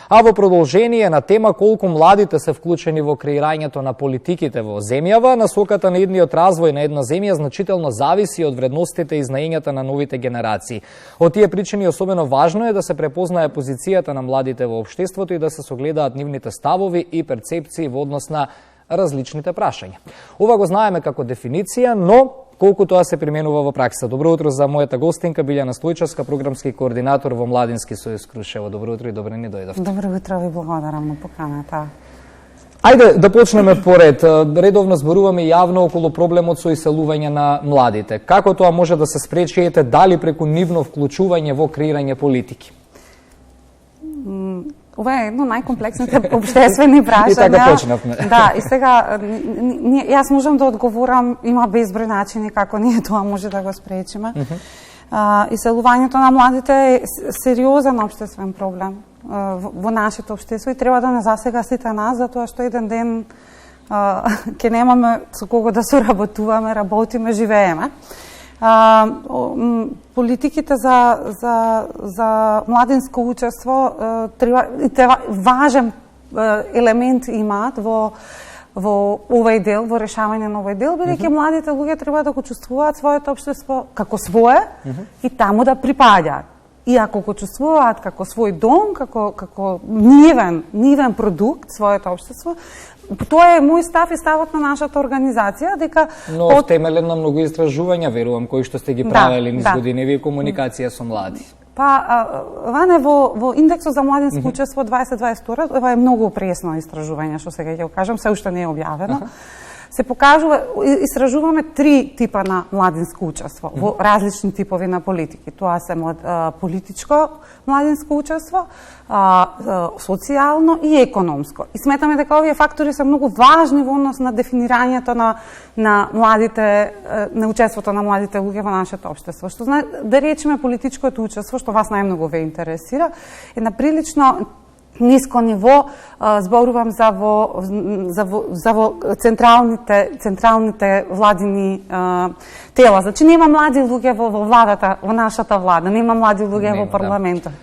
А во продолжение на тема колку младите се вклучени во креирањето на политиките во земјава, насоката на едниот развој на една земја значително зависи од вредностите и знаењата на новите генерации. Од тие причини особено важно е да се препознае позицијата на младите во општеството и да се согледаат нивните ставови и перцепции во однос на различните прашања. Ова го знаеме како дефиниција, но колку тоа се применува во пракса. Добро утро за мојата гостинка Билјана Стојчевска, програмски координатор во Младински сојуз Крушево. Добро утро и добро ни дојдовте. Добро утро, ви благодарам на поканата. Ајде да почнеме поред. Редовно зборуваме јавно околу проблемот со иселување на младите. Како тоа може да се спречи, ете, дали преку нивно вклучување во креирање политики? Ова е едно најкомплексните обштествени прашања. И така почнавме. Да, и сега јас можам да одговорам, има безброј начини како ние тоа може да го спречиме. Иселувањето на младите е сериозен обштествен проблем во нашето општество и треба да не засега сите нас, затоа што еден ден ќе немаме со кого да соработуваме, работиме, живееме. Политиките за младинско учество важен елемент имаат во овој дел, во решавање на овој дел, бидејќи младите луѓе треба да го чувствуваат своето општество како свое и таму да припаѓаат. И ако го чувствуваат како свој дом, како нивен продукт, своето општество, тоа е мој став и ставот на нашата организација, дека но втемелен на многу истражувања, верувам, кои што сте ги правели низ годиневи комуникација со млади. Ване во индексот за младинско учество 2022, ова е многу пресно истражување, што сега ќе го кажам, се уште не е објавено. Се покажува, истражуваме 3 типа на младинско учество во различни типови на политики. Тоа се политичко младинско учество, социјално и економско. И сметаме дека овие фактори се многу важни во однос на дефинирањето на младите, на учеството на младите луѓе во нашето општество. Што да речеме политичкото учество, што вас најмногу ве интересира, е на прилично ниско ниво, зборувам за централните владини тела. Значи нема млади луѓе во владата, во нашата влада, нема млади луѓе во парламентот.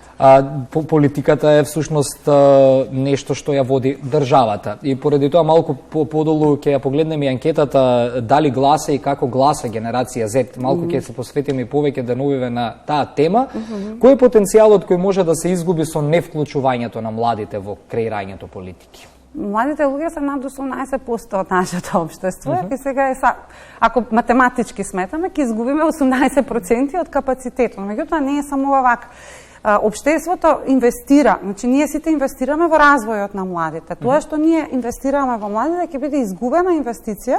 Политиката е всушност нешто што ја води државата. И поради тоа малку подолу ќе ја погледнеме анкетата дали гласа и како гласа генерација Z. Малку ќе се посветиме и повеќе деновиве на таа тема. Кој е потенцијалот кој може да се изгуби со невклучувањето на младите во креирањето политики? Младите луѓе се над 18% од нашето општество и сега ако математички сметаме, ќе изгубиме 18% од капацитетот. Меѓутоа не е само вака. Општеството инвестира, значи ние сите инвестираме во развојот на младите. Тоа што ние инвестираме во младите ќе биде изгубена инвестиција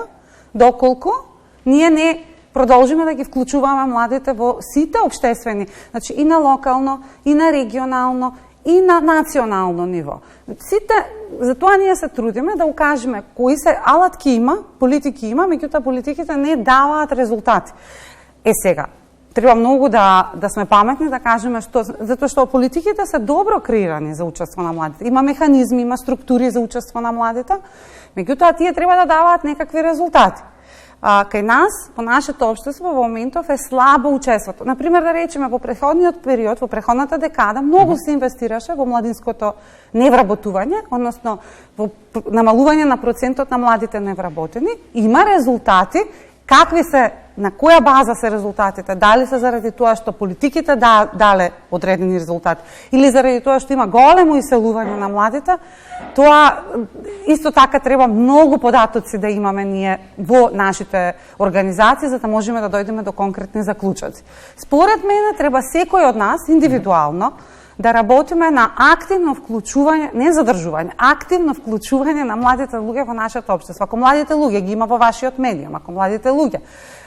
доколку ние не продолжиме да ги вклучуваме младите во сите општествени, значи и на локално, и на регионално, и на национално ниво. Затоа ние се трудиме да укажеме кои се алатки има, политики има, меѓутоа политиките не даваат резултати. Сега, треба многу да сме паметни да кажеме затоа што политиките се добро креирани за учество на младите. Има механизми, има структури за учество на младите, меѓутоа тие треба да даваат некакви резултати. Кај нас, по нашето општество, во моментов е слабо учеството. Например, да речеме, во претходниот период, во претходната декада, многу се инвестираше во младинското невработување, односно во намалување на процентот на младите невработени. Има резултати. Какви се, на која база се резултатите? Дали се заради тоа што политиките дале одредени резултати или заради тоа што има големо иселување на младите? Тоа исто така треба многу податоци да имаме ние во нашите организации за да можеме да дојдеме до конкретни заклучоци. Според мене треба секој од нас индивидуално да работиме на активно вклучување, не задржување, активно вклучување на младите луѓе во нашето општество. Ако младите луѓе ги има во вашиот медиум, ако младите луѓе,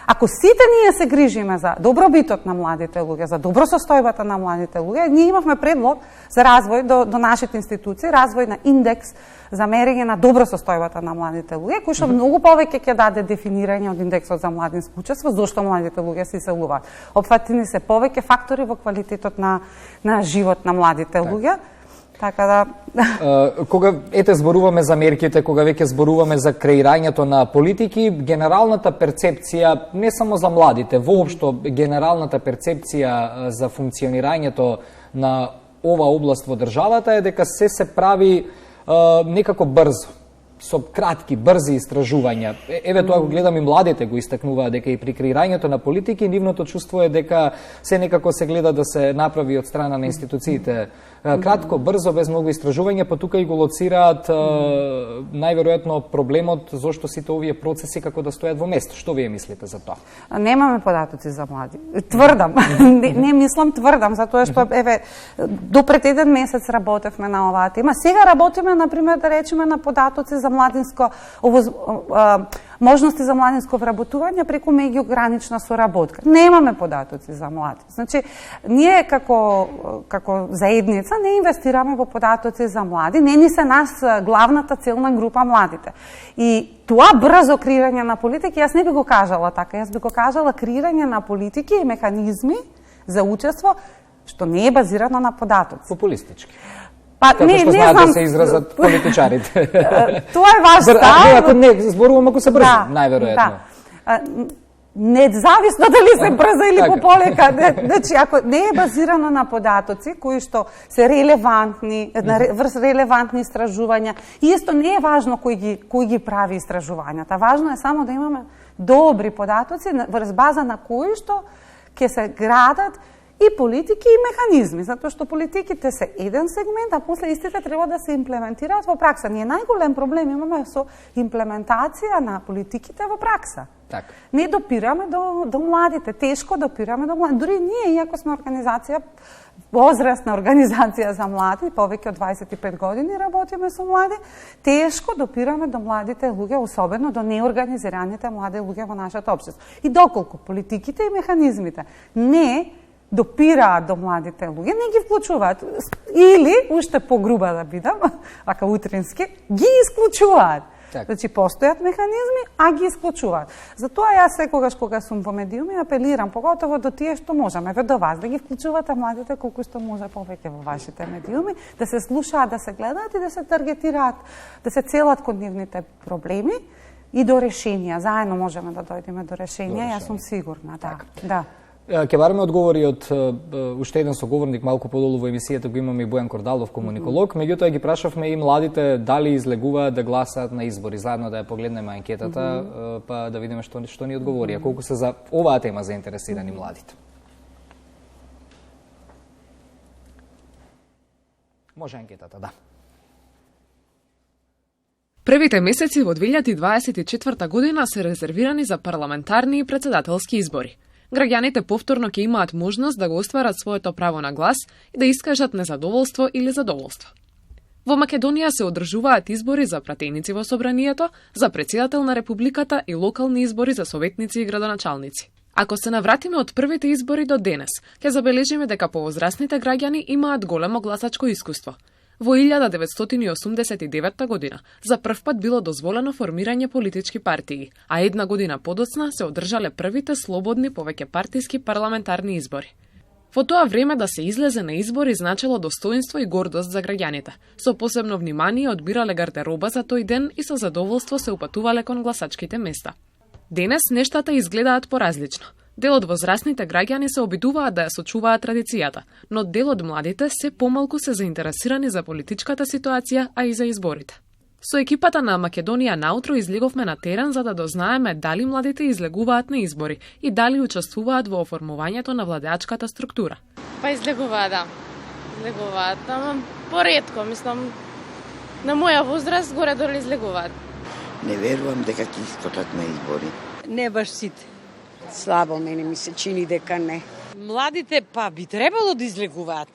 ако сите ние се грижиме за добробитот на младите луѓе, за добросостојбата на младите луѓе, ние имавме предлог за развој до нашите институции, развој на индекс за мерење на добросостојбата на младите луѓе, кој што многу повеќе ќе даде дефинирање од индексот за младинско учество, зошто младите луѓе се иселуваат. Опфатени се повеќе фактори во квалитетот на живот на младите луѓе. Така да кога зборуваме за мерките, кога веќе зборуваме за креирањето на политики, генералната перцепција не само за младите, воопшто генералната перцепција за функционирањето на ова област во државата е дека се прави некако брзо, со кратки, брзи истражувања. Еве тоа го гледам и младите го истакнуваат дека и при креирањето на политики нивното чувство е дека се некако се гледа да се направи од страна на институциите кратко, брзо, без многу истражување, па тука и го лоцираат најверојатно проблемот зошто сите овие процеси како да стојат во место. Што вие мислите за тоа? Немаме податоци за млади. Тврдам. не мислам, тврдам, затоа што еве до пред еден месец работевме на оваа тема. Сега работиме например да речеме на податоци за младинско можности за младинско вработување преку меѓугранична соработка. Немаме податоци за млади. Значи, ние како заедница не инвестираме во податоци за млади, не ни се нас главната целна група младите. И тоа брзо креирање на политики, јас не би го кажала така, јас би го кажала креирање на политики и механизми за учество што не е базирано на податоци. Популистички. Па, Како што знаат да се изразат политичарите. Тоа е ваш став. Ако не, зборувам ако се брзо, најверојатно. Независно дали се брзо или пополека. Значи, ако не е базирано на податоци, кои што се релевантни, врз релевантни истражувања, и исто не е важно кој ги прави истражувањата. Важно е само да имаме добри податоци врз база на кои што ќе се градат и политики и механизми, затоа што политиките се еден сегмент, а после истите треба да се имплементираат во пракса. Ние најголем проблем имаме со имплементација на политиките во пракса. Так. Не допираме до младите, тешко допираме до младите. Дури ние, иако сме организација, возрастна организација за млади, повеќе од 25 години работиме со млади, тешко допираме до младите луѓе, особено до неорганизираните млади луѓе во нашето општество. И доколку политиките и механизмите не допираат до младите луѓе, не ги вклучуваат. Или, уште погруба да бидам, ака утрински, ги исклучуваат. Так. Значи, постојат механизми, а ги исклучуваат. Затоа јас секогаш кога сум во медиуми апелирам, поготово до тие што можеме, до вас, да ги вклучувате младите колку што може повеќе во вашите медиуми, да се слушаат, да се гледаат и да се таргетираат, да се целат кон нивните проблеми и до решенија. Заедно можеме да дојдеме до решенија, јас сум сигурна. Так. Да. Ќе бараме одговори од уште еден соговорник малку подолу во емисијата, го имаме и Бојан Кордалов, комуниколог, меѓутоа ги прашавме и младите дали излегуваат да гласаат на избори. Заедно да ја погледнеме анкетата, па да видиме што ни одговори, а колку се за оваа тема заинтересирани младите. Може анкетата, да. Првите месеци во 2024 година се резервирани за парламентарни и председателски избори. Граѓаните повторно ќе имаат можност да го остварат своето право на глас и да искажат незадоволство или задоволство. Во Македонија се одржуваат избори за пратеници во собранието, за председател на републиката и локални избори за советници и градоначалници. Ако се навратиме од првите избори до денес, ќе забележиме дека повозрастните граѓани имаат големо гласачко искуство. Во 1989 година за прв пат било дозволено формирање политички партии, а една година подоцна се одржале првите слободни повеќе партиски парламентарни избори. Во тоа време да се излезе на избори значело достоинство и гордост за граѓаните. Со посебно внимание одбирале гардероба за тој ден и со задоволство се упатувале кон гласачките места. Денес нештата изгледаат поразлично. Дел од возрастните граѓани се обидуваат да ја сочуваат традицијата, но дел од младите се помалку се заинтересирани за политичката ситуација, а и за изборите. Со екипата на Македонија наутро излеговме на терен за да дознаеме дали младите излегуваат на избори и дали учествуваат во оформувањето на владеачката структура. Па излегуваат, да. Излегуваат, ама поретко, мислам, на моја возраст горе-долу излегуваат. Не верувам дека ќе искочат на избори. Не баш сите. Слабо мене ми се чини дека не. Младите па би требало да излегуваат.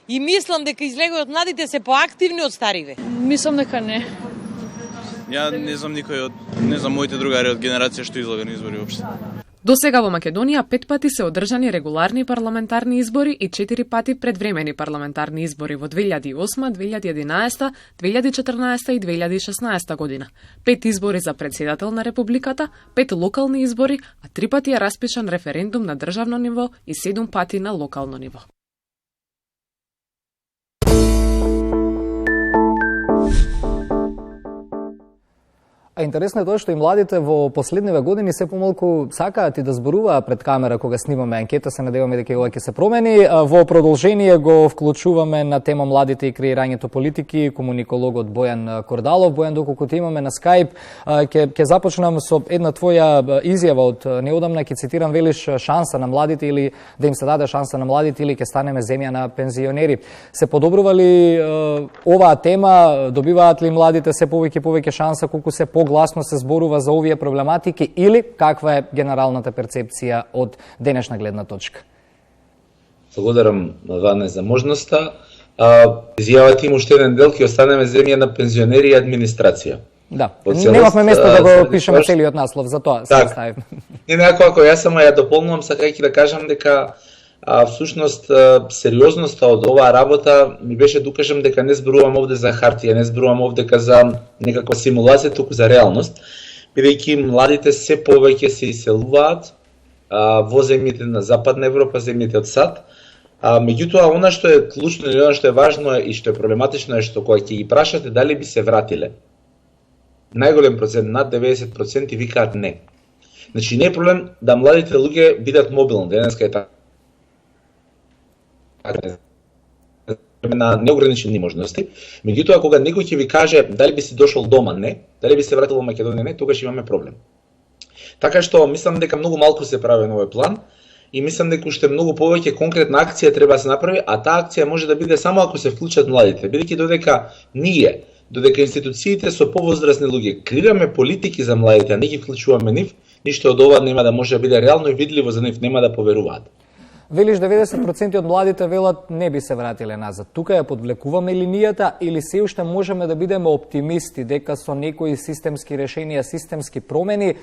И мислам дека излегуваат младите се поактивни од стариве. Мислам дека не. Ја не знам не знам моите другари од генерација што излага на избори уопште. До сега во Македонија 5 пати се одржани регуларни парламентарни избори и 4 пати предвремени парламентарни избори во 2008, 2011, 2014 и 2016 година. 5 избори за председател на републиката, 5 локални избори, а 3 пати е распишан референдум на државно ниво и 7 пати на локално ниво. А интересно е тоа што и младите во последниве години се помалку сакаат и да зборуваат пред камера кога снимаме анкета, се надеваме дека ова ќе се промени. Во продолжение го вклучуваме на тема младите и креирањето политики комуникологот Бојан Кордалов. Бојан, доколку те имаме на Skype, ќе започнам со една твоја изјава од неодамна, ќе цитирам, велиш шанса на младите или да им се даде шанса на младите или ќе станеме земја на пензионери. Се подобрува ли оваа тема, добиваат ли младите се повеќе шанса колку се гласно се зборува за овие проблематики или каква е генералната перцепција од денешна гледна точка? Благодарам, Ване, за можноста. Изјавата има уште еден дел, ќе останеме земја на пензионери и администрација. Да, немавме место да го пишеме целиот наслов, за тоа се оставив. Не, ако јас само ја дополнувам, сакајќи да кажам дека всушност сериозноста од оваа работа ми беше докажам дека не зборувам овде за хартија, не зборувам овде за некаква симулација, туку за реалност, бидејќи младите се повеќе се иселуваат во земјите на Западна Европа, земјите од САД. Меѓутоа, она што е клучно или она што е важно и што е проблематично е што кога ќе ги прашате дали би се вратиле, најголем процент, над 90% викаат не. Значи не е проблем да младите луѓе бидат мобилни, денеска е така на неограничени можности. Меѓутоа, кога некој ќе ви каже дали би си дошол дома, не, дали би се вратил во Македонија, не, тогаш имаме проблем. Така што мислам дека многу малку се прави на овој план и мислам дека уште многу повеќе конкретна акција треба да се направи, а таа акција може да биде само ако се вклучат младите, бидејќи додека ние, додека институциите со повозрасни луѓе креираме политики за младите, а не ги вклучуваме нив, ништо од ова нема да може да биде реално и видливо за нив, нема да поверуваат. Велиш 90% од младите велат не би се вратиле назад. Тука ја подвлекуваме линијата или се уште можеме да бидеме оптимисти дека со некои системски решенија, системски промени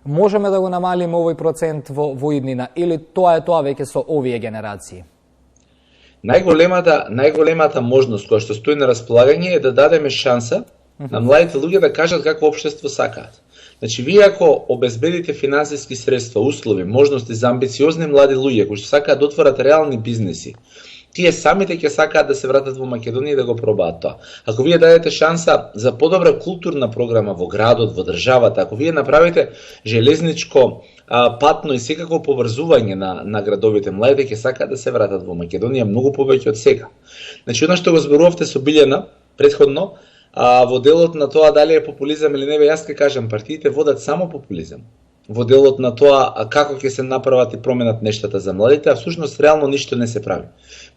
можеме да го намалиме овој процент во иднина или тоа е тоа веќе со овие генерации? Најголемата можност која што стои на располагање е да дадеме шанса на младите луѓе да кажат какво општество сакаат. Значи, вие ако обезбедите финансиски средства, услови, можности за амбициозни млади луѓе кои што сакаат да отворат реални бизнеси, тие самите ќе сакаат да се вратат во Македонија и да го пробаат тоа. Ако вие дадете шанса за подобра културна програма во градот, во државата, ако вие направите железничко, патно и секако поврзување на градовите, младите ќе сакаат да се вратат во Македонија многу повеќе од сега. Значи, она што го зборувавте со Билјана претходно, во делот на тоа дали е популизам или не, јас ќе кажам, партиите водат само популизам. Во делот на тоа како ќе се направат и променат нештата за младите, а всушност реално ништо не се прави.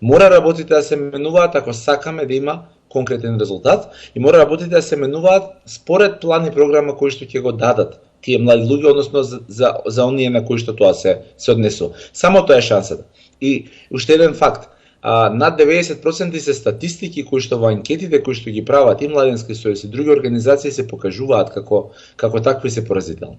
Мора работите да се менуваат ако сакаме да има конкретен резултат и мора работите да се менуваат според план и програма кои што ќе го дадат тие млади луѓе, односно за оние на кои што тоа се однесува. Само тоа е шансата. И уште еден факт. Над 90% се статистики кои што во анкетите кои што ги прават и Младенски сојуз и други организации се покажуваат како такви се поразителни.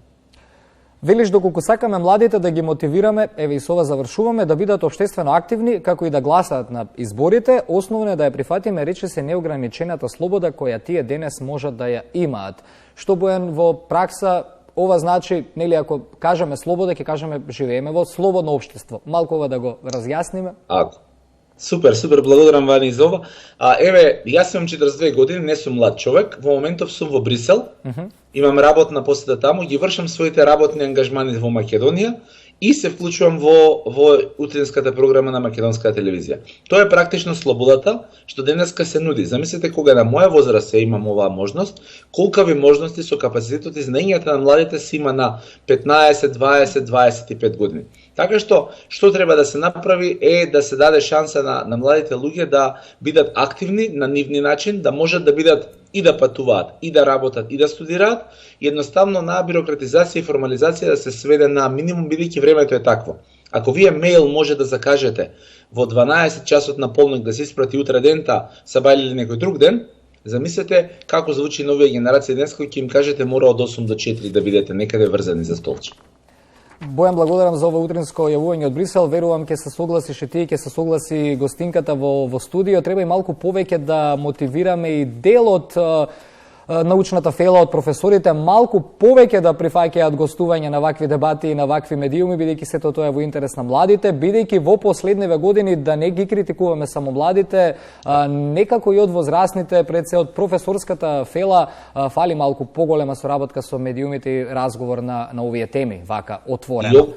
Велиш доколку сакаме младите да ги мотивираме, еве и со ова завршуваме, да бидат општествено активни, како и да гласаат на изборите, основно е да ја прифатиме речиси неограничената слобода која тие денес можат да ја имаат. Што Бојан во пракса ова значи, нели ако кажеме слобода, ќе кажеме живееме во слободно општество. Малку ова да го разјасниме. Супер, благодарам Вани за ова. Еве, јас имам 42 години, не сум млад човек, во моментов сум во Брисел, имам работна посета таму, ги вршам своите работни ангажмани во Македонија и се вклучувам во утринската програма на македонската телевизија. Тоа е практично слободата што денеска се нуди. Замислете кога на моја возраст имам оваа можност, колкави можности со капацитетот и знаењата на младите се има на 15, 20, 25 години. Така што треба да се направи е да се даде шанса на младите луѓе да бидат активни на нивни начин, да можат да бидат и да патуваат, и да работат, и да студираат, и едноставно на бирократизација и формализација да се сведе на минимум, бидејќи времето е такво. Ако вие мејл може да закажете во 12 часот на полнок да се испрати утре дента, сабајле или некој друг ден, замислете како звучи новија генерација денес кој ќе им кажете мора од 8 до 4 да бидете некаде врзани за столче. Бојан, благодарам за ова утринско јавување од Брисел. Верувам ќе се согласиш и ти, ќе се согласи гостинката во студио. Треба и малку повеќе да мотивираме и дел од научната фела од професорите малку повеќе да прифаќаат гостување на вакви дебати и на вакви медиуми, бидејќи сето тоа е во интерес на младите, бидејќи во последниве години да не ги критикуваме само младите, некако и од возрастните, пред се од професорската фела, фали малку поголема соработка со медиумите и разговор на овие теми, вака отворено.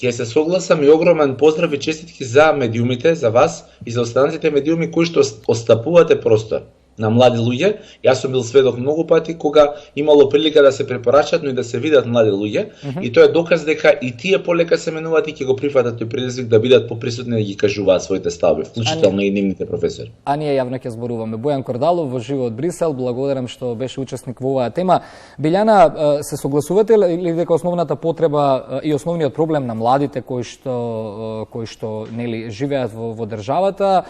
Ќе се согласам и огромен поздрав и честитки за медиумите, за вас и за останатите медиуми кои што остапувате простор на млади луѓе. Јас сум бил сведок многу пати кога имало прилика да се препорачат, но и да се видат млади луѓе, и тоа е доказ дека и тие полека се менуваат и ќе го прифатат тој предизвик да бидат поприсутни да ги кажуваат своите ставови, вклучително и нивните професори. А ние јавно ќе зборуваме. Бојан Кордалов во живо од Брисел, благодарам што беше учесник во оваа тема. Биљана, се согласувате ли дека основната потреба и основниот проблем на младите кои што нели живеат во државата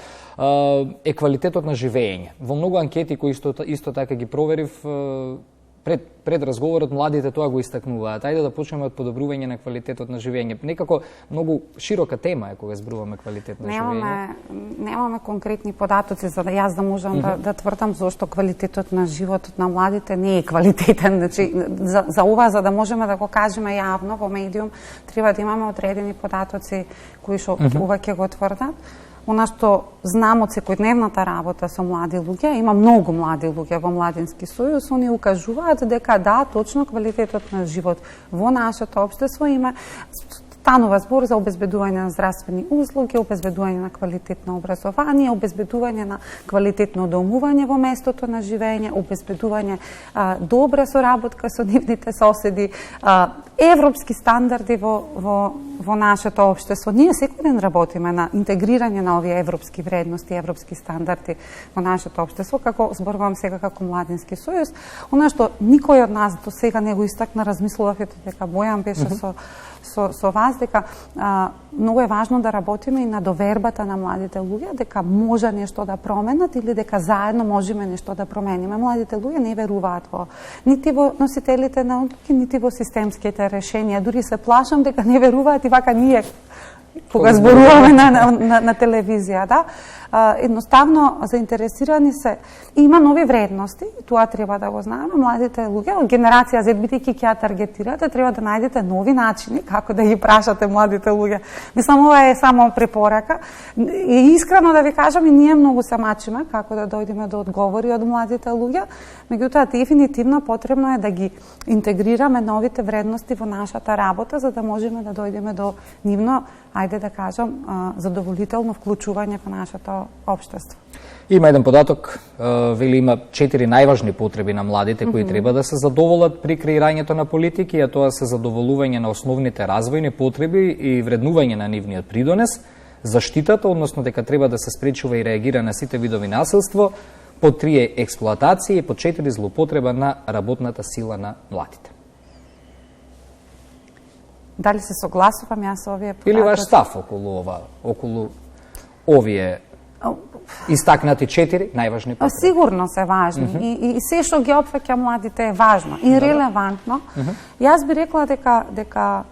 е квалитетот на живење? Во многу анкети кои исто така ги проверив, пред разговорот младите тоа го истакнуваат. Ајде да почнеме од подобрување на квалитетот на живење. Некако многу широка тема е кога зборуваме квалитет на живење. Немаме конкретни податоци за да јас да можам да тврдам зошто квалитетот на животот на младите не е квалитетен. Значи, за ова, за да можеме да го кажеме јавно во медиум, треба да имаме одредени податоци кои што ова ќе го тврдат. Она што знам од секојдневната работа со млади луѓе, има многу млади луѓе во Младински сојуз, они укажуваат дека да, точно квалитетот на живот во нашето општество има станува збор за обезбедување на здравствени услуги, обезбедување на квалитетно образование, обезбедување на квалитетно домување во местото на живење, обезбедување добра соработка со нивните соседи, европски стандарди во нашето општество. Ние секој ден работиме на интегрирање на овие европски вредности, европски стандарди во нашето општество, како зборувам сега како Младински сојуз. Она што никој од нас до сега не го истакна, размислував дека Бојан беше со вас, дека многу е важно да работиме и на довербата на младите луѓе, дека може нешто да променат или дека заедно можеме нешто да промениме. Младите луѓе не веруваат нити во носителите на одлуки, нити во системските решенија. Дури се плашам дека не веруваат и вака ние кога зборуваме на телевизија, да? Едноставно заинтересирани се. Има нови вредности, тоа треба да го знаеме. Младите луѓе, од генерација Z, бидејќи ќе ја таргетирате, треба да најдете нови начини како да ги прашате младите луѓе. Мислам, ова е само препорака. И искрено да ви кажам, и ние многу се мачиме како да дојдеме до одговори од младите луѓе, меѓутоа дефинитивно потребно е да ги интегрираме новите вредности во нашата работа, за да можеме да дојдеме до нивно, ајде да кажам, задоволително вклучување во нашето општество. Има еден податок, вели има 4 најважни потреби на младите кои треба да се задоволат при креирањето на политики, а тоа се задоволување на основните развојни потреби и вреднување на нивниот придонес, заштитата, односно дека треба да се спречува и реагира на сите видови насилство, по 3 експлоатација и по 4 злоупотреба на работната сила на младите. Дали се согласувам јас со овие податоци? Или ваш став околу овие истакнати 4 најважни потреби? Сигурно се важни. И се што ги опфаќа младите е важно и релевантно. Јас би рекла дека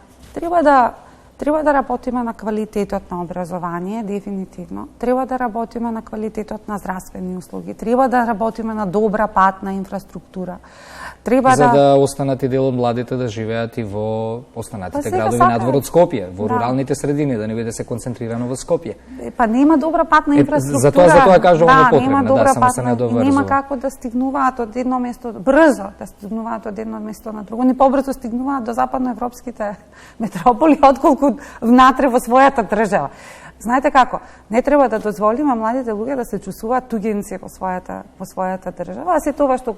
треба да работиме на квалитетот на образование, дефинитивно. Треба да работиме на квалитетот на здравствени услуги. Треба да работиме на добра патна инфраструктура. За да останат и дел од младите да живеат и во останатите градови надвор од Скопје, во руралните средини, да не биде се концентрирано во Скопје. Па нема добра патна инфраструктура. За тоа кажуваме потребна, само се не доврзува. Нема како да стигнуваат од едно место, брзо да стигнуваат од едно место на друго. Не побрзо стигнуваат до западноевропските метрополи, отколку внатре во својата држава. Знаете како? Не треба да дозволиме младите луѓе да се чувствуваат туѓенци во својата држава. А се тоа што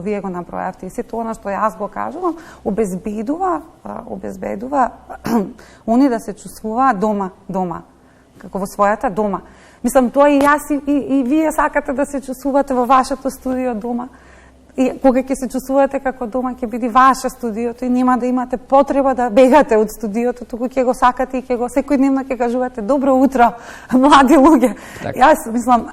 вие го направивте и се тоа што јас го кажувам, обезбедува они да се чувствуваат дома, како во својата дома. Мислам, тоа и јас и вие сакате да се чувствувате во вашето студио дома. И кога ќе се чувствувате како дома, ќе биде ваше студиото и нема да имате потреба да бегате од студиото, туку ќе го сакате и ќе го секојдневно ќе кажувате добро утро, млади луѓе. Јас мислам,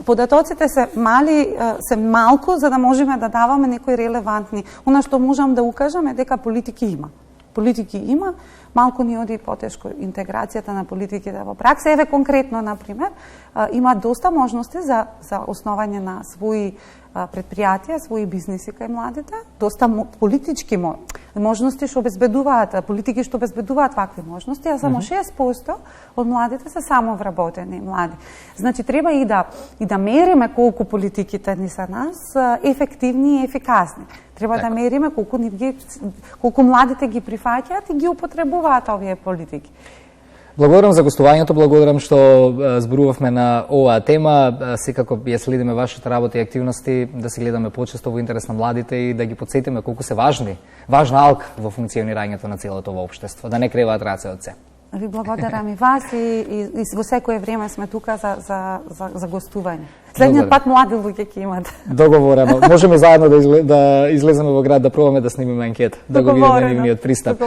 податоците се малку за да можеме да даваме некои релевантни. Она што можам да укажам е дека политики има. политики има, малку ни оди потешко интеграцијата на политиките во пракса. Еве конкретно, например, има доста можности за основање на своји предпријатија, своји бизниси кај младите, доста политички можности што обезбедуваат, политики што обезбедуваат вакви можности, а само 6% од младите се самовработени млади. Значи треба и да мериме колку политиките ни за нас ефективни и ефикасни. Треба да мериме колку младите ги прифаќаат и ги употребуваат овие политики. Благодарам за гостувањето, благодарам што зборувавме на оваа тема. Секако ја следиме вашата работа и активности, да се гледаме почесто во интерес на младите и да ги потсетиме колку се важна алка во функционирањето на целото ова општество, да не креваат раце од се. Ви благодарам и вас и во секое време сме тука за гостување. Следниот пат млади луѓе ќе имат. Договорено. Можеме заедно да излеземе во град да пробаме да снимиме анкета, да го видиме нивниот пристап.